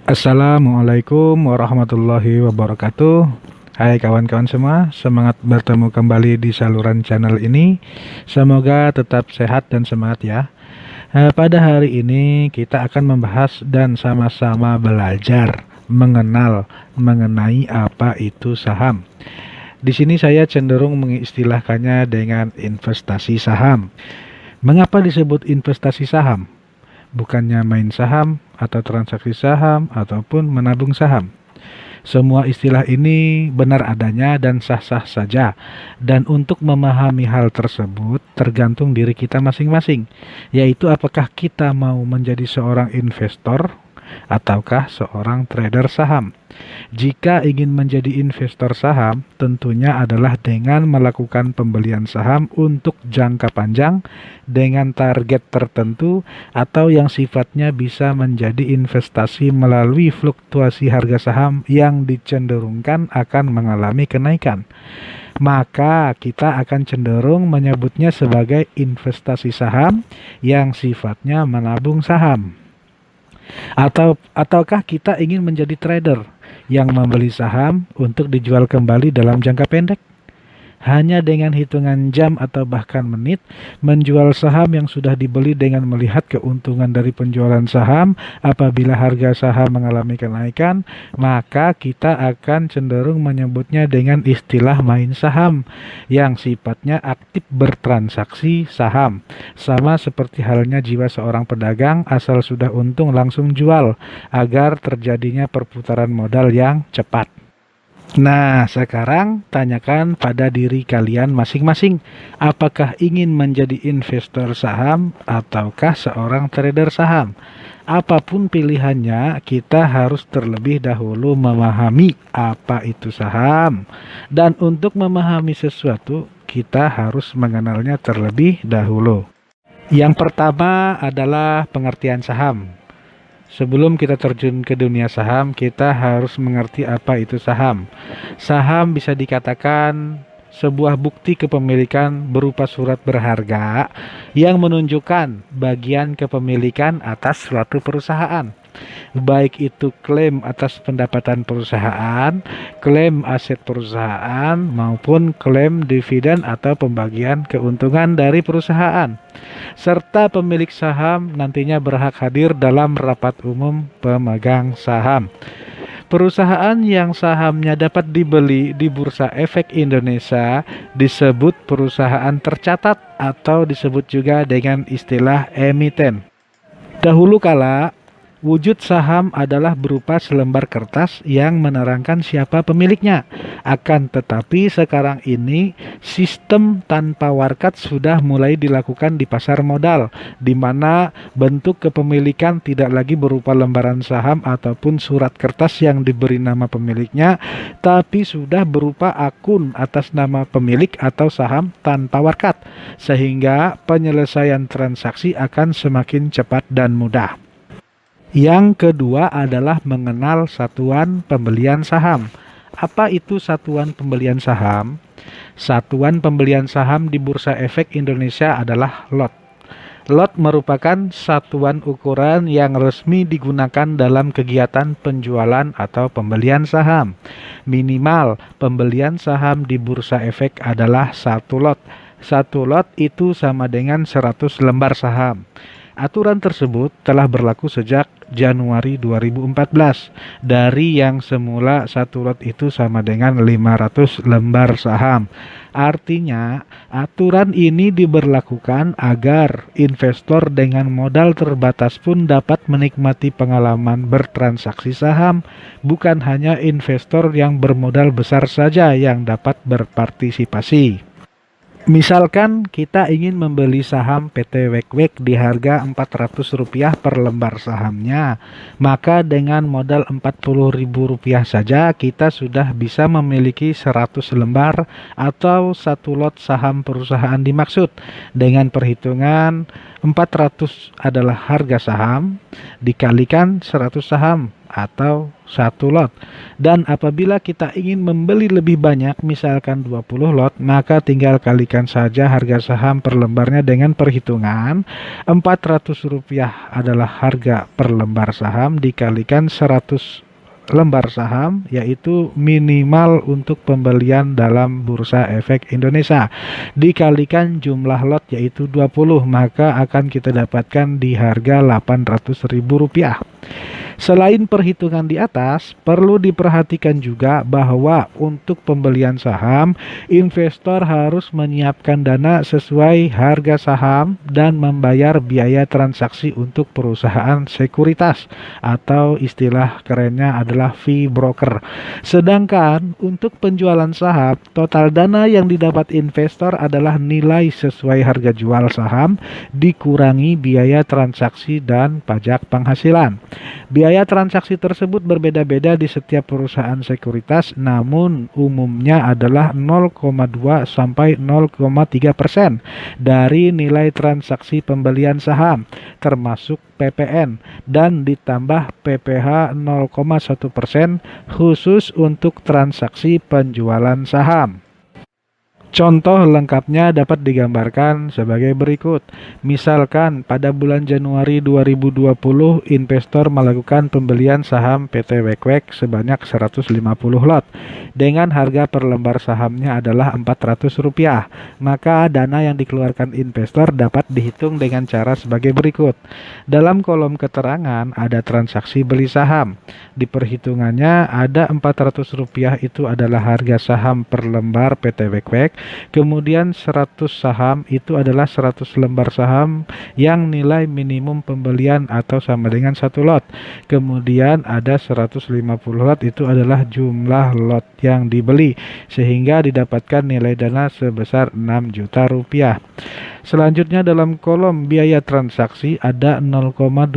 Assalamualaikum warahmatullahi wabarakatuh. Hai kawan-kawan semua, semangat bertemu kembali di saluran channel ini. Semoga tetap sehat dan semangat ya. Pada hari ini kita akan membahas dan sama-sama belajar mengenal mengenai apa itu saham. Di sini saya cenderung mengistilahkannya dengan investasi saham. Mengapa disebut investasi saham? Bukannya main saham atau transaksi saham ataupun menabung saham. Semua istilah ini benar adanya dan sah-sah saja. Dan untuk memahami hal tersebut tergantung diri kita masing-masing, yaitu apakah kita mau menjadi seorang investor ataukah seorang trader saham. Jika ingin menjadi investor saham, tentunya adalah dengan melakukan pembelian saham untuk jangka panjang dengan target tertentu atau yang sifatnya bisa menjadi investasi melalui fluktuasi harga saham yang dicenderungkan akan mengalami kenaikan. Maka kita akan cenderung menyebutnya sebagai investasi saham yang sifatnya menabung saham. Ataukah kita ingin menjadi trader yang membeli saham untuk dijual kembali dalam jangka pendek? Hanya dengan hitungan jam atau bahkan menit, menjual saham yang sudah dibeli dengan melihat keuntungan dari penjualan saham. Apabila harga saham mengalami kenaikan, maka kita akan cenderung menyebutnya dengan istilah main saham, yang sifatnya aktif bertransaksi saham. Sama seperti halnya jiwa seorang pedagang, asal sudah untung langsung jual, agar terjadinya perputaran modal yang cepat. Nah, sekarang tanyakan pada diri kalian masing-masing, apakah ingin menjadi investor saham ataukah seorang trader saham? Apapun pilihannya, kita harus terlebih dahulu memahami apa itu saham. Dan untuk memahami sesuatu, kita harus mengenalnya terlebih dahulu. Yang pertama adalah pengertian saham. Sebelum kita terjun ke dunia saham, kita harus mengerti apa itu saham. Saham bisa dikatakan sebuah bukti kepemilikan berupa surat berharga yang menunjukkan bagian kepemilikan atas suatu perusahaan. Baik itu klaim atas pendapatan perusahaan, klaim aset perusahaan, maupun klaim dividen atau pembagian keuntungan dari perusahaan. Serta pemilik saham nantinya berhak hadir dalam rapat umum pemegang saham. Perusahaan yang sahamnya dapat dibeli di Bursa Efek Indonesia disebut perusahaan tercatat atau disebut juga dengan istilah emiten. Dahulu kala, wujud saham adalah berupa selembar kertas yang menerangkan siapa pemiliknya. Akan tetapi sekarang ini sistem tanpa warkat sudah mulai dilakukan di pasar modal, di mana bentuk kepemilikan tidak lagi berupa lembaran saham ataupun surat kertas yang diberi nama pemiliknya, tapi sudah berupa akun atas nama pemilik atau saham tanpa warkat, sehingga penyelesaian transaksi akan semakin cepat dan mudah. Yang kedua adalah mengenal satuan pembelian saham. Apa itu satuan pembelian saham? Satuan pembelian saham di Bursa Efek Indonesia adalah lot. Lot merupakan satuan ukuran yang resmi digunakan dalam kegiatan penjualan atau pembelian saham. Minimal pembelian saham di Bursa Efek adalah satu lot. Satu lot itu sama dengan 100 lembar saham. Aturan tersebut telah berlaku sejak Januari 2014, dari yang semula satu lot itu sama dengan 500 lembar saham. Artinya, aturan ini diberlakukan agar investor dengan modal terbatas pun dapat menikmati pengalaman bertransaksi saham, bukan hanya investor yang bermodal besar saja yang dapat berpartisipasi. Misalkan kita ingin membeli saham PT Wek-Wek di harga Rp400 per lembar sahamnya, maka dengan modal Rp40.000 saja kita sudah bisa memiliki 100 lembar atau satu lot saham perusahaan dimaksud. Dengan perhitungan 400 adalah harga saham, dikalikan 100 saham atau satu lot. Dan apabila kita ingin membeli lebih banyak, misalkan 20 lot, maka tinggal kalikan saja harga saham per lembarnya dengan perhitungan Rp400 adalah harga per lembar saham dikalikan 100 lembar saham, yaitu minimal untuk pembelian dalam Bursa Efek Indonesia, dikalikan jumlah lot yaitu 20, maka akan kita dapatkan di harga Rp800.000. Selain perhitungan di atas, perlu diperhatikan juga bahwa untuk pembelian saham, investor harus menyiapkan dana sesuai harga saham dan membayar biaya transaksi untuk perusahaan sekuritas, atau istilah kerennya adalah fee broker. Sedangkan untuk penjualan saham, total dana yang didapat investor adalah nilai sesuai harga jual saham dikurangi biaya transaksi dan pajak penghasilan. Biaya transaksi tersebut berbeda-beda di setiap perusahaan sekuritas, namun umumnya adalah 0,2 sampai 0,3% dari nilai transaksi pembelian saham, termasuk PPN, dan ditambah PPh 0,1% khusus untuk transaksi penjualan saham. Contoh lengkapnya dapat digambarkan sebagai berikut. Misalkan pada bulan Januari 2020 investor melakukan pembelian saham PT Wekwek sebanyak 150 lot dengan harga per lembar sahamnya adalah Rp400. Maka dana yang dikeluarkan investor dapat dihitung dengan cara sebagai berikut. Dalam kolom keterangan ada transaksi beli saham. Di perhitungannya ada Rp400 itu adalah harga saham per lembar PT Wekwek. Kemudian 100 saham itu adalah 100 lembar saham yang nilai minimum pembelian atau sama dengan satu lot. Kemudian ada 150 lot itu adalah jumlah lot yang dibeli, sehingga didapatkan nilai dana sebesar Rp6 juta. Selanjutnya dalam kolom biaya transaksi ada 0,2%.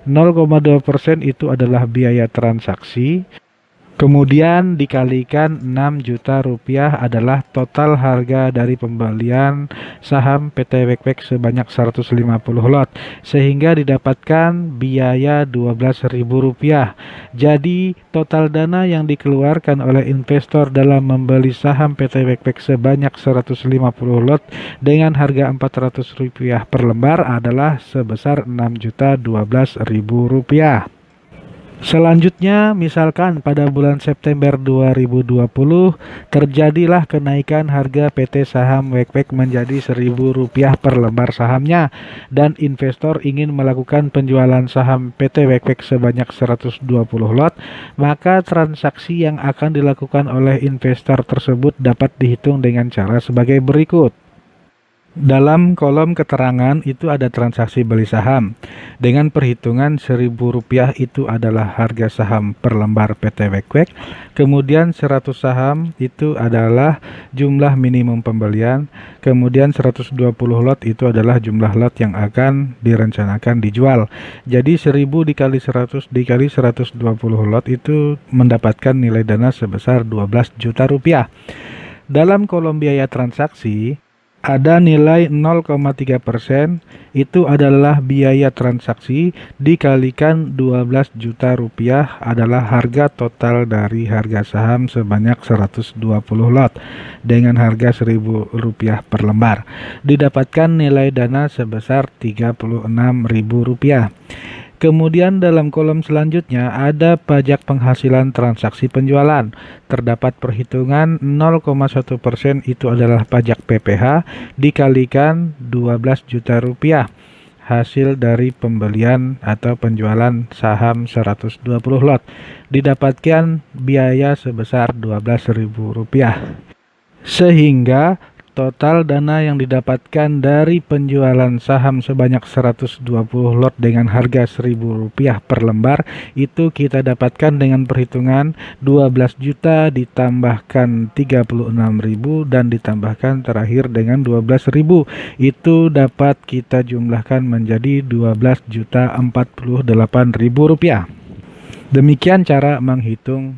0,2% itu adalah biaya transaksi. Kemudian dikalikan Rp6 juta adalah total harga dari pembelian saham PT Wekwek sebanyak 150 lot, sehingga didapatkan biaya Rp12.000. Jadi total dana yang dikeluarkan oleh investor dalam membeli saham PT Wekwek sebanyak 150 lot dengan harga Rp400 per lembar adalah sebesar Rp6.012.000. Selanjutnya, misalkan pada bulan September 2020 terjadilah kenaikan harga PT Saham Wekwek menjadi Rp1.000 per lembar sahamnya, dan investor ingin melakukan penjualan saham PT Wekwek sebanyak 120 lot, maka transaksi yang akan dilakukan oleh investor tersebut dapat dihitung dengan cara sebagai berikut. Dalam kolom keterangan itu ada transaksi beli saham dengan perhitungan Rp1.000 itu adalah harga saham per lembar PT Wekwek. Kemudian 100 saham itu adalah jumlah minimum pembelian. Kemudian 120 lot itu adalah jumlah lot yang akan direncanakan dijual. Jadi 1000 dikali 100 dikali 120 lot itu mendapatkan nilai dana sebesar Rp12 juta. Dalam kolom biaya transaksi ada nilai 0,3%, itu adalah biaya transaksi dikalikan Rp12 juta adalah harga total dari harga saham sebanyak 120 lot dengan harga Rp1.000 per lembar. Didapatkan nilai dana sebesar Rp36.000. Kemudian dalam kolom selanjutnya ada pajak penghasilan transaksi penjualan. Terdapat perhitungan 0,1% itu adalah pajak PPh dikalikan Rp12 juta hasil dari pembelian atau penjualan saham 120 lot. Didapatkan biaya sebesar Rp12.000. Sehingga total dana yang didapatkan dari penjualan saham sebanyak 120 lot dengan harga Rp1.000 per lembar itu kita dapatkan dengan perhitungan 12 juta ditambahkan 36.000 dan ditambahkan terakhir dengan 12.000. Itu dapat kita jumlahkan menjadi Rp12.048.000.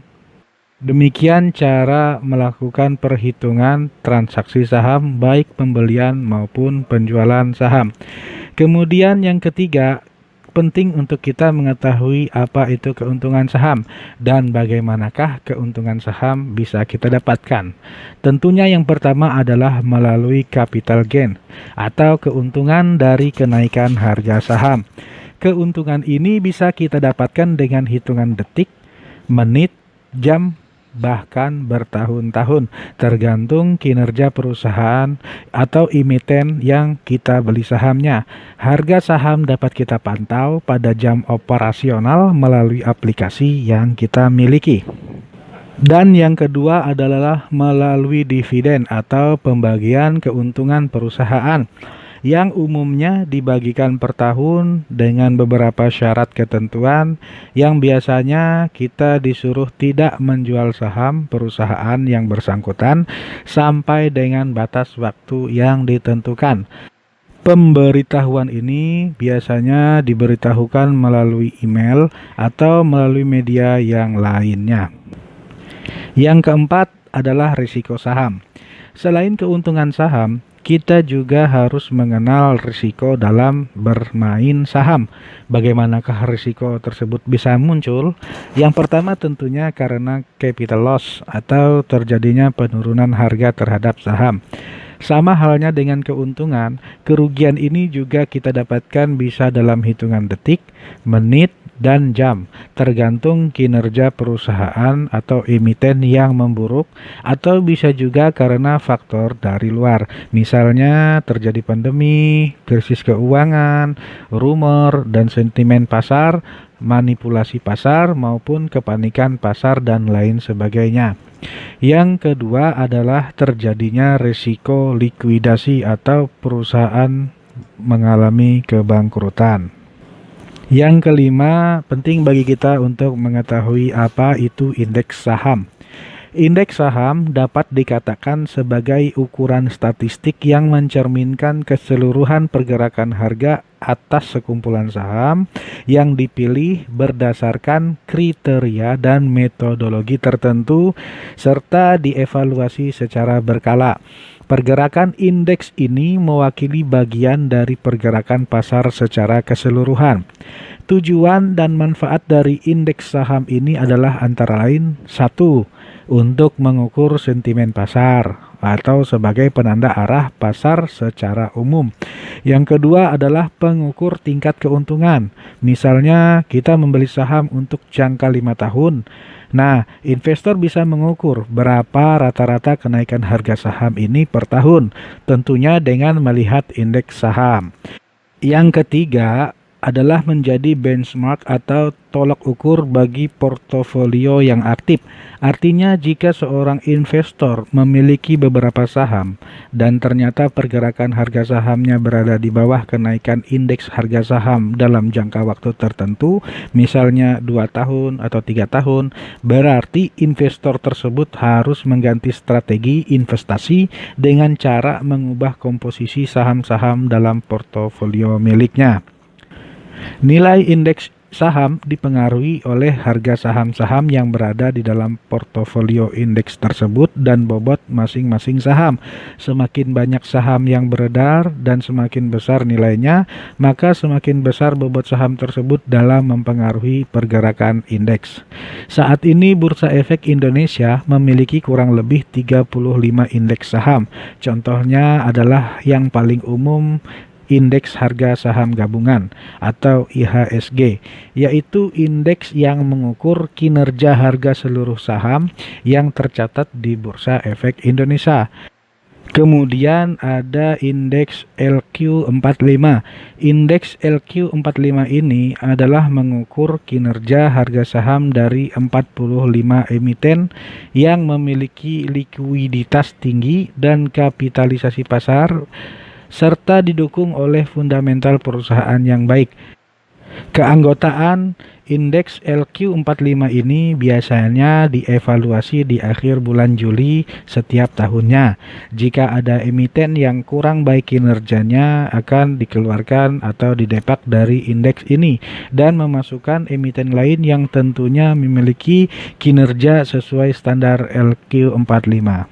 Demikian cara melakukan perhitungan transaksi saham baik pembelian maupun penjualan saham. Kemudian yang ketiga, penting untuk kita mengetahui apa itu keuntungan saham dan bagaimanakah keuntungan saham bisa kita dapatkan. Tentunya yang pertama adalah melalui capital gain atau keuntungan dari kenaikan harga saham. Keuntungan ini bisa kita dapatkan dengan hitungan detik, menit, jam, bahkan bertahun-tahun, tergantung kinerja perusahaan atau emiten yang kita beli sahamnya. Harga saham dapat kita pantau pada jam operasional melalui aplikasi yang kita miliki. Dan yang kedua adalah melalui dividen atau pembagian keuntungan perusahaan yang umumnya dibagikan per tahun dengan beberapa syarat ketentuan yang biasanya kita disuruh tidak menjual saham perusahaan yang bersangkutan sampai dengan batas waktu yang ditentukan. Pemberitahuan ini biasanya diberitahukan melalui email atau melalui media yang lainnya. Yang keempat adalah risiko saham. Selain keuntungan saham, kita juga harus mengenal risiko dalam bermain saham. Bagaimanakah risiko tersebut bisa muncul? Yang pertama tentunya karena capital loss atau terjadinya penurunan harga terhadap saham. Sama halnya dengan keuntungan, kerugian ini juga kita dapatkan bisa dalam hitungan detik, menit, dan jam, tergantung kinerja perusahaan atau emiten yang memburuk, atau bisa juga karena faktor dari luar, misalnya terjadi pandemi, krisis keuangan, rumor dan sentimen pasar, manipulasi pasar maupun kepanikan pasar dan lain sebagainya. Yang kedua adalah terjadinya risiko likuidasi atau perusahaan mengalami kebangkrutan. Yang kelima, penting bagi kita untuk mengetahui apa itu indeks saham. Indeks saham dapat dikatakan sebagai ukuran statistik yang mencerminkan keseluruhan pergerakan harga atas sekumpulan saham yang dipilih berdasarkan kriteria dan metodologi tertentu serta dievaluasi secara berkala. Pergerakan indeks ini mewakili bagian dari pergerakan pasar secara keseluruhan. Tujuan dan manfaat dari indeks saham ini adalah antara lain: 1. Untuk mengukur sentimen pasar atau sebagai penanda arah pasar secara umum. Yang kedua adalah pengukur tingkat keuntungan. Misalnya kita membeli saham untuk jangka 5 tahun. Nah, investor bisa mengukur berapa rata-rata kenaikan harga saham ini per tahun, tentunya dengan melihat indeks saham. Yang ketiga adalah menjadi benchmark atau tolak ukur bagi portofolio yang aktif. Artinya jika seorang investor memiliki beberapa saham dan ternyata pergerakan harga sahamnya berada di bawah kenaikan indeks harga saham dalam jangka waktu tertentu, misalnya 2 tahun atau 3 tahun, berarti investor tersebut harus mengganti strategi investasi dengan cara mengubah komposisi saham-saham dalam portofolio miliknya. Nilai indeks saham dipengaruhi oleh harga saham-saham yang berada di dalam portofolio indeks tersebut dan bobot masing-masing saham. Semakin banyak saham yang beredar dan semakin besar nilainya, maka semakin besar bobot saham tersebut dalam mempengaruhi pergerakan indeks. Saat ini Bursa Efek Indonesia memiliki kurang lebih 35 indeks saham. Contohnya adalah yang paling umum Indeks Harga Saham Gabungan atau IHSG, yaitu indeks yang mengukur kinerja harga seluruh saham yang tercatat di Bursa Efek Indonesia. Kemudian ada indeks LQ45. Indeks LQ45 ini adalah mengukur kinerja harga saham dari 45 emiten yang memiliki likuiditas tinggi dan kapitalisasi pasar serta didukung oleh fundamental perusahaan yang baik. Keanggotaan indeks LQ45 ini biasanya dievaluasi di akhir bulan Juli setiap tahunnya. Jika ada emiten yang kurang baik kinerjanya, akan dikeluarkan atau didepak dari indeks ini dan memasukkan emiten lain yang tentunya memiliki kinerja sesuai standar LQ45.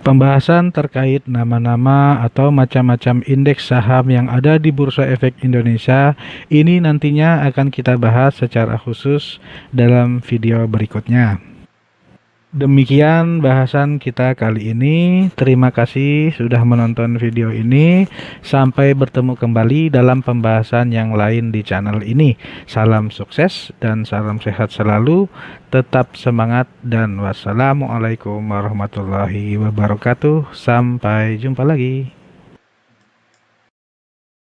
Pembahasan terkait nama-nama atau macam-macam indeks saham yang ada di Bursa Efek Indonesia ini nantinya akan kita bahas secara khusus dalam video berikutnya. Demikian bahasan kita kali ini. Terima kasih sudah menonton video ini. Sampai bertemu kembali dalam pembahasan yang lain di channel ini. Salam sukses dan salam sehat selalu. Tetap semangat dan wassalamualaikum warahmatullahi wabarakatuh. Sampai jumpa lagi.